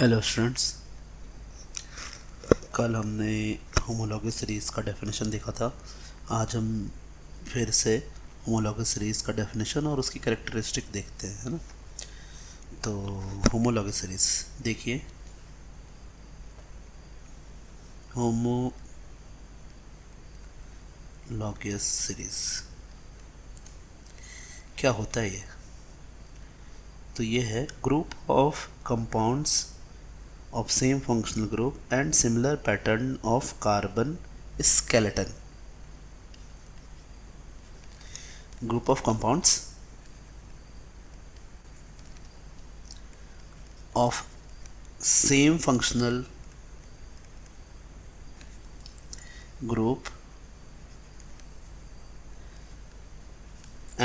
Hello students, कल हमने homology series का डेफिनेशन देखा था। आज हम फिर से होमोलॉजी सीरीज़ का डेफिनेशन और उसकी कैरेक्टरिस्टिक देखते हैं, है ना। तो होमोलॉजी सीरीज़ देखिए। होमोलॉगस सीरीज़ क्या होता है ये? तो ये है group of compounds of same functional group and similar pattern of carbon skeleton. Group of compounds of same functional group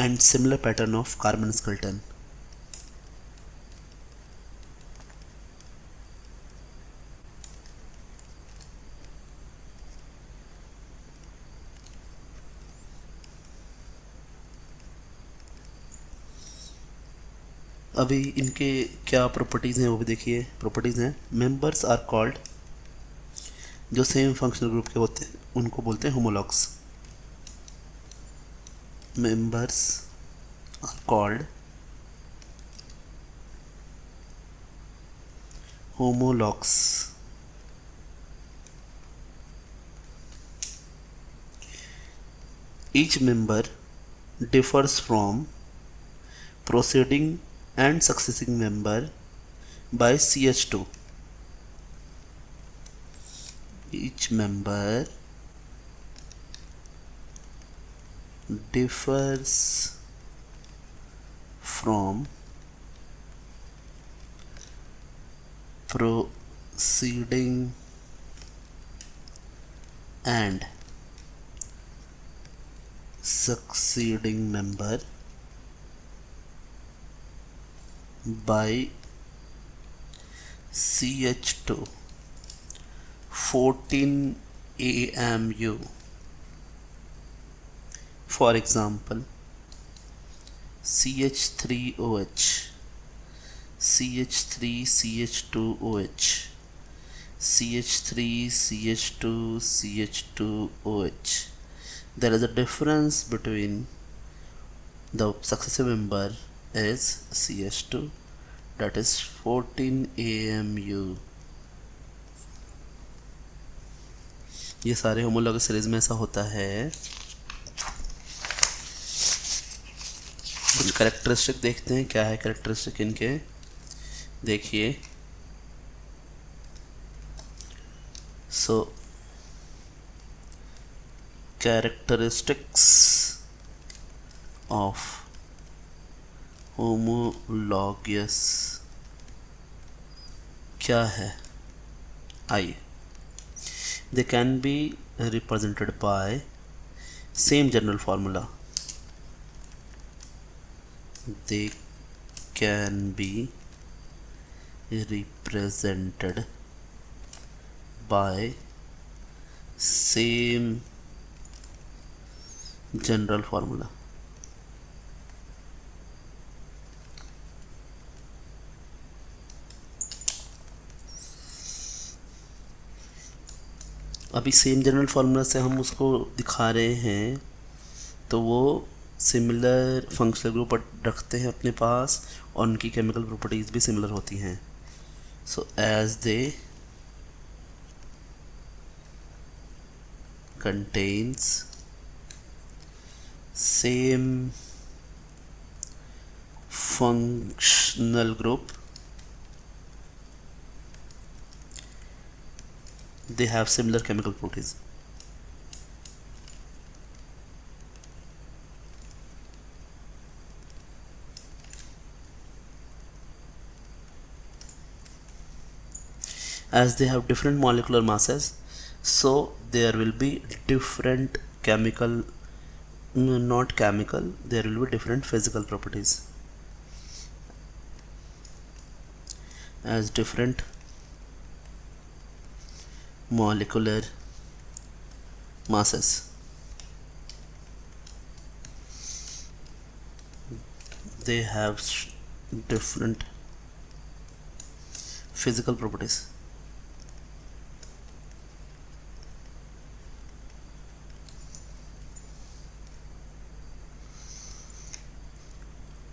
and similar pattern of carbon skeleton. अभी इनके क्या प्रॉपर्टीज़ हैं वो भी देखिए। प्रॉपर्टीज़ हैं, मेंबर्स आर कॉल्ड, जो same functional group के होते हैं उनको बोलते हैं homologs. Members are called homologs. Each member differs from preceding and succeeding member by CH2. Each member differs from preceding and succeeding member by CH2 14 AMU. For example, CH3OH, CH3CH2OH, CH3CH2CH2OH. There is a difference between the successive member is CH2, that is 14 AMU. ये सारे homologous series में ऐसा होता है। कुछ characteristic देखते हैं, क्या है कैरेक्टरिस्टिक इनके, देखिए। सो कैरेक्टरिस्टिक्स ऑफ होमोलॉगस क्या है, आइए। They can be represented by same general formula. They can be represented by same general formula. अभी सेम जनरल फार्मूला से हम उसको दिखा रहे हैं, तो वो सिमिलर फंक्शनल ग्रुप रखते हैं अपने पास और उनकी केमिकल प्रॉपर्टीज़ भी सिमिलर होती हैं। So as they contains same functional group, they have similar chemical properties. As they have different molecular masses, so there will be different chemical, not chemical, there will be different physical properties. As different molecular masses, they have different physical properties.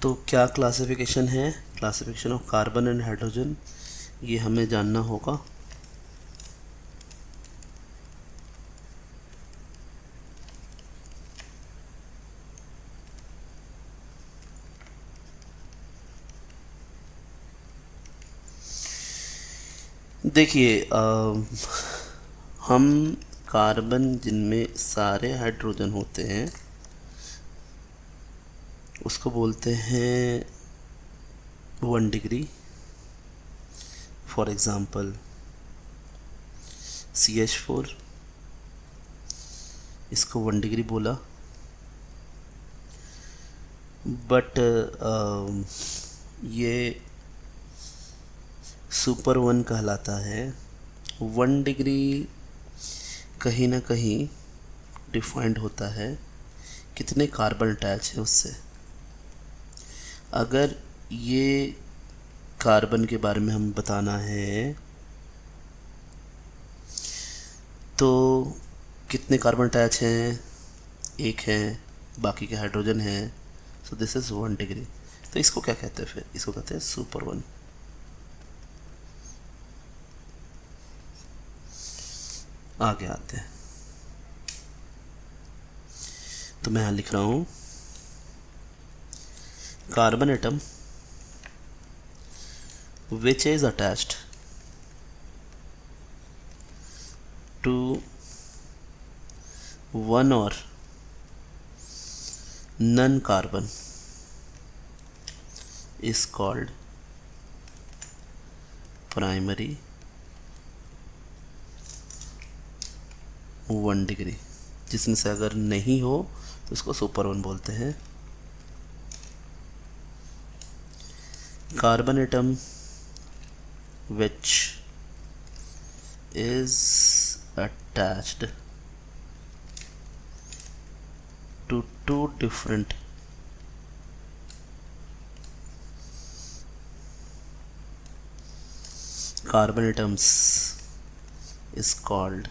तो क्या classification है, classification of carbon and hydrogen, ये हमें जानना होगा। देखिए हम carbon जिनमें सारे हाइड्रोजन होते हैं उसको बोलते हैं 1 डिग्री। फॉर एग्ज़ाम्पल CH4, इसको 1 डिग्री बोला। बट ये सुपर 1 कहलाता है। 1 डिग्री कहीं ना कहीं डिफाइंड होता है कितने कार्बन अटैच है उससे। अगर ये कार्बन के बारे में हम बताना है तो कितने कार्बन अटैच हैं, एक है, बाकी के हाइड्रोजन हैं। So this is 1 degree. तो इसको क्या कहते हैं फिर, इसको कहते हैं सुपर 1। आगे आते हैं, तो मैं यहाँ लिख रहा हूँ carbon atom which is attached to one or none carbon is called primary 1 degree. जिसमें से अगर नहीं हो तो इसको सुपर 1 बोलते हैं। Carbon atom which is attached to two different carbon atoms is called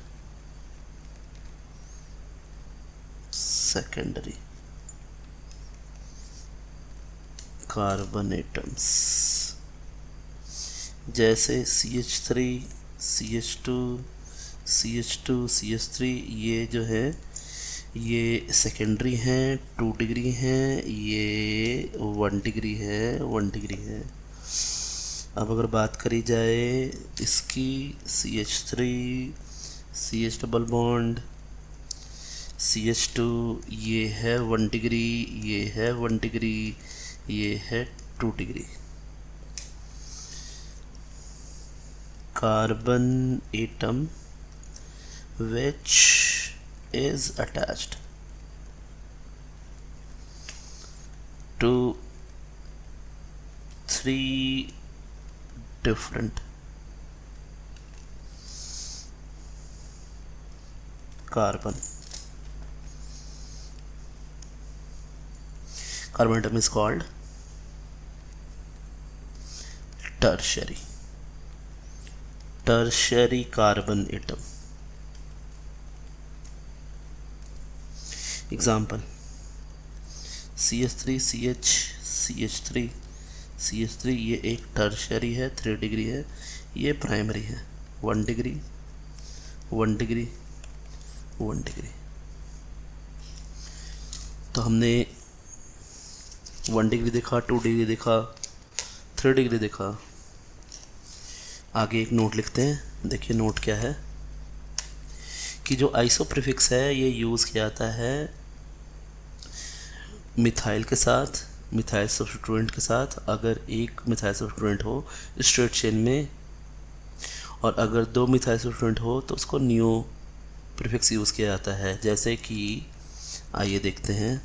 secondary carbon atoms। जैसे CH3, CH2, CH2, CH3 ये जो है ये सेकेंडरी हैं, 2 डिग्री हैं, ये 1 डिग्री है, 1 डिग्री है। अब अगर बात करी जाए इसकी CH3, CH double bond, CH2 ये है 1 डिग्री, ये है 1 डिग्री, ये है 2 degree. Carbon atom which is attached to 3 different carbon atom is called tertiary carbon atom। Example CH3, CH3, CH3 ये एक टर्शरी है, 3 डिग्री है, ये प्राइमरी है, 1 डिग्री, 1 डिग्री, 1 डिग्री। तो हमने 1 डिग्री देखा, 2 डिग्री देखा, 3 डिग्री देखा। आगे एक नोट लिखते हैं। देखिए नोट क्या है कि जो आइसो प्रीफिक्स है ये यूज़ किया जाता है मिथाइल के साथ, मिथाइल सब्स्टिट्यूएंट के साथ। अगर एक मिथाइल सब्स्टिट्यूएंट हो स्ट्रेट चेन में और अगर 2 मिथाइल सब्स्टिट्यूएंट हो तो उसको नियो प्रीफिक्स यूज़ किया जाता है। जैसे कि आइए देखते हैं,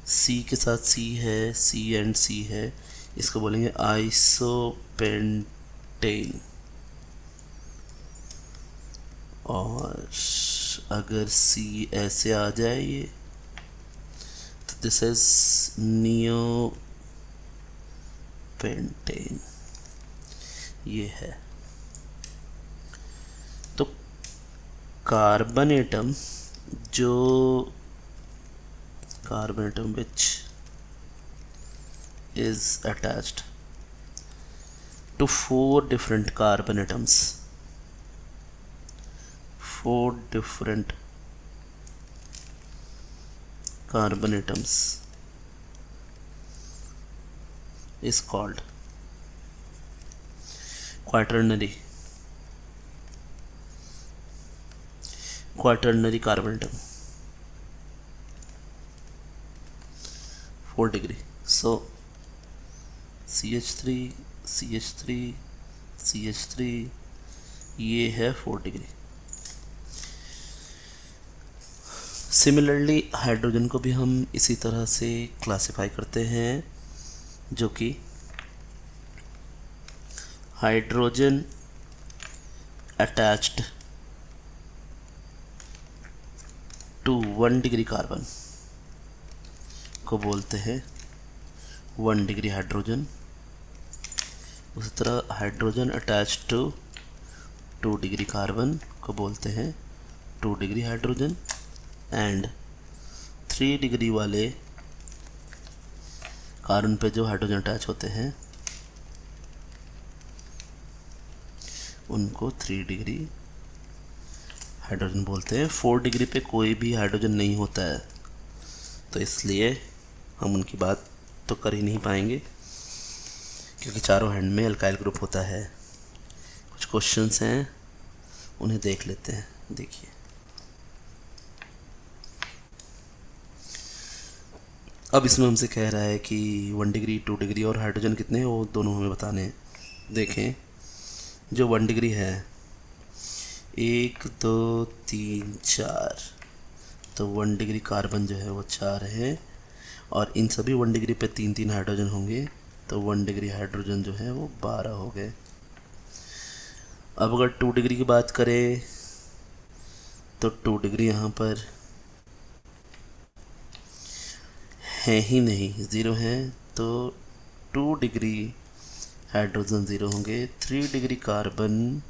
C के साथ C है, C एंड C है, इसको बोलेंगे आइसोपेंटेन। और अगर C ऐसे आ जाए ये तो दिस इज नियोपेंटेन। ये है। तो carbon atom which is attached to 4 different carbon atoms, 4 different carbon atoms is called quaternary carbon atom, 4 degree. So CH3 CH3 CH3 ये है 4 डिग्री। सिमिलरली हाइड्रोजन को भी हम इसी तरह से क्लासिफाई करते हैं, जो कि hydrogen attached to 1 degree carbon को बोलते हैं 1 डिग्री हाइड्रोजन। उसी तरह hydrogen attach to 2 degree carbon को बोलते हैं 2 डिग्री हाइड्रोजन। एंड 3 डिग्री वाले कार्बन पे जो हाइड्रोजन अटैच होते हैं उनको 3 डिग्री हाइड्रोजन बोलते हैं। 4 डिग्री पे कोई भी हाइड्रोजन नहीं होता है, तो इसलिए हम उनकी बात तो कर ही नहीं पाएंगे, क्योंकि चारों हैंड में अल्काइल ग्रुप होता है। कुछ क्वेश्चंस हैं, उन्हें देख लेते हैं। देखिए, अब इसमें हमसे कह रहा है कि 1 डिग्री 2 डिग्री और हाइड्रोजन कितने हैं वो दोनों हमें बताने हैं। देखें, जो 1 डिग्री है 1 2 3 4, तो 1 डिग्री कार्बन जो है वो 4 है, और इन सभी 1 डिग्री पे 3 हाइड्रोजन होंगे, तो 1 डिग्री हाइड्रोजन जो है वो 12 हो गए। अब अगर 2 डिग्री की बात करें तो 2 डिग्री यहाँ पर है ही नहीं, 0 है, तो 2 डिग्री हाइड्रोजन 0 होंगे। 3 डिग्री कार्बन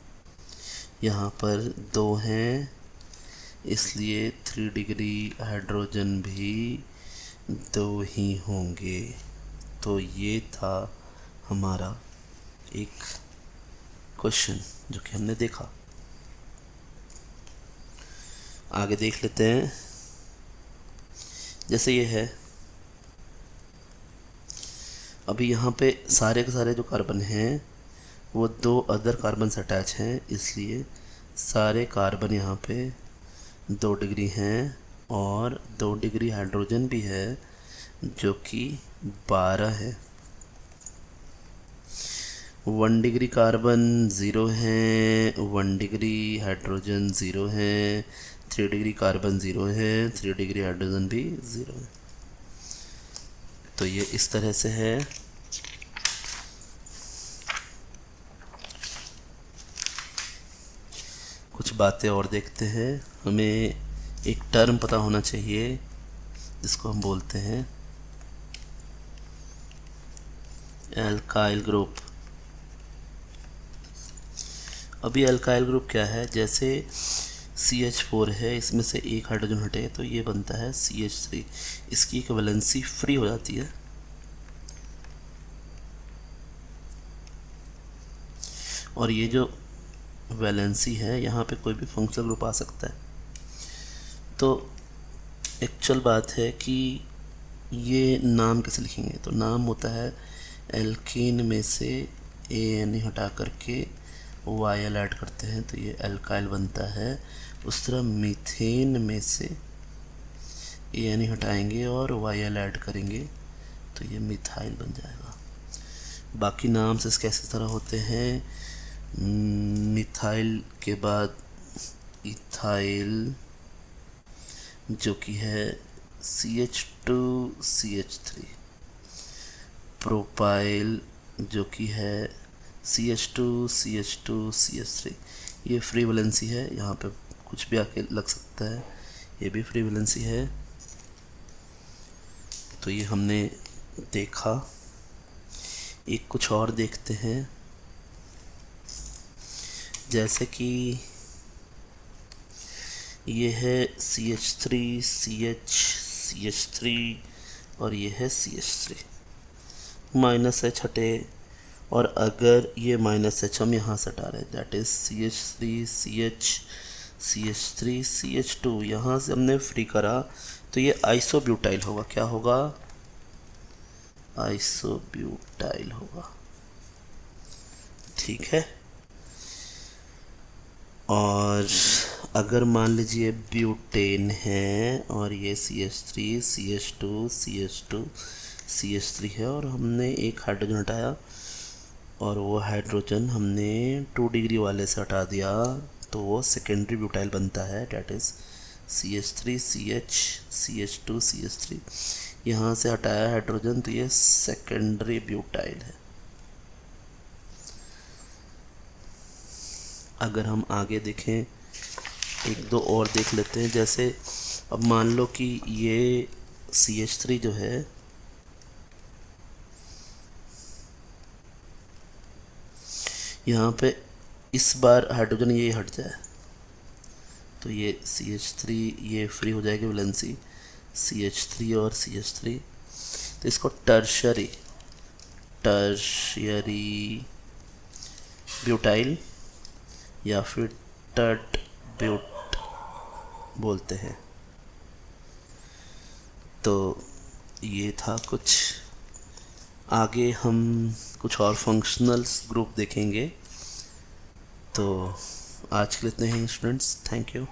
यहाँ पर 2 हैं, इसलिए 3 डिग्री हाइड्रोजन भी 2 ही होंगे। तो ये था हमारा एक क्वेश्चन जो कि हमने देखा। आगे देख लेते हैं। जैसे ये है, अभी यहाँ पे सारे के सारे जो कार्बन हैं वो 2 अदर कार्बन से अटैच हैं, इसलिए सारे कार्बन यहाँ पे 2 डिग्री हैं, और 2 डिग्री हाइड्रोजन भी है जो कि 12 है। 1 डिग्री कार्बन 0 है, 1 डिग्री हाइड्रोजन 0 है, 3 डिग्री कार्बन 0 है, 3 डिग्री हाइड्रोजन भी 0 है। तो ये इस तरह से है। कुछ बातें और देखते हैं। हमें एक टर्म पता होना चाहिए जिसको हम बोलते हैं एल्काइल ग्रुप। अभी एल्काइल ग्रुप क्या है? जैसे CH4 है, इसमें से एक हाइड्रोजन हटे तो ये बनता है CH3। इसकी एक वैलेंसी फ्री हो जाती है, और ये जो वैलेंसी है यहाँ पे कोई भी फंक्शनल ग्रुप आ सकता है। तो एक्चुअल बात है कि ये नाम कैसे लिखेंगे? तो नाम होता है एल्कीन में से AN हटा करके YL ऐड करते हैं तो ये एल्काइल बनता है। उस तरह मीथेन में से AN हटाएंगे और YL ऐड करेंगे तो ये मिथाइल बन जाएगा। बाकी नाम से कैसे तरह होते हैं? मिथाइल के बाद इथाइल जो कि है CH2CH3, प्रोपाइल जो कि है CH2CH2CH3। ये फ्री वैलेंसी है, यहाँ पे कुछ भी आके लग सकता है, ये भी फ्री वैलेंसी है। तो ये हमने देखा। एक कुछ और देखते हैं। जैसे कि ये है CH3 CH3 और ये है CH3, -H हटे, और अगर ये -H हम यहाँ से हटा रहे हैं, that is CH3 CH3 CH2, यहाँ से हमने फ्री करा तो ये आइसोब्यूटाइल होगा। क्या होगा? आइसोब्यूटाइल होगा। ठीक है। और अगर मान लीजिए ब्यूटेन है और ये CH3 CH2 CH2 CH3 है और हमने एक हाइड्रोजन हटाया और वो हाइड्रोजन हमने 2 डिग्री वाले से हटा दिया, तो वो सेकेंडरी ब्यूटाइल बनता है, that is CH3 CH CH2 CH3। यहाँ से हटाया हाइड्रोजन तो ये सेकेंडरी ब्यूटाइल है। अगर हम आगे देखें, एक दो और देख लेते हैं। जैसे अब मान लो कि ये CH3 जो है यहाँ पे इस बार हाइड्रोजन ये हट जाए तो ये CH3 ये फ्री हो जाएगी वैलेंसी, CH3 और CH3, तो इसको टर्शियरी ब्यूटाइल या फिर टर्ट ब्यूट बोलते हैं। तो ये था कुछ। आगे हम कुछ और फंक्शनल्स ग्रुप देखेंगे। तो आज के लिए इतने हैं स्टूडेंट्स, थैंक यू।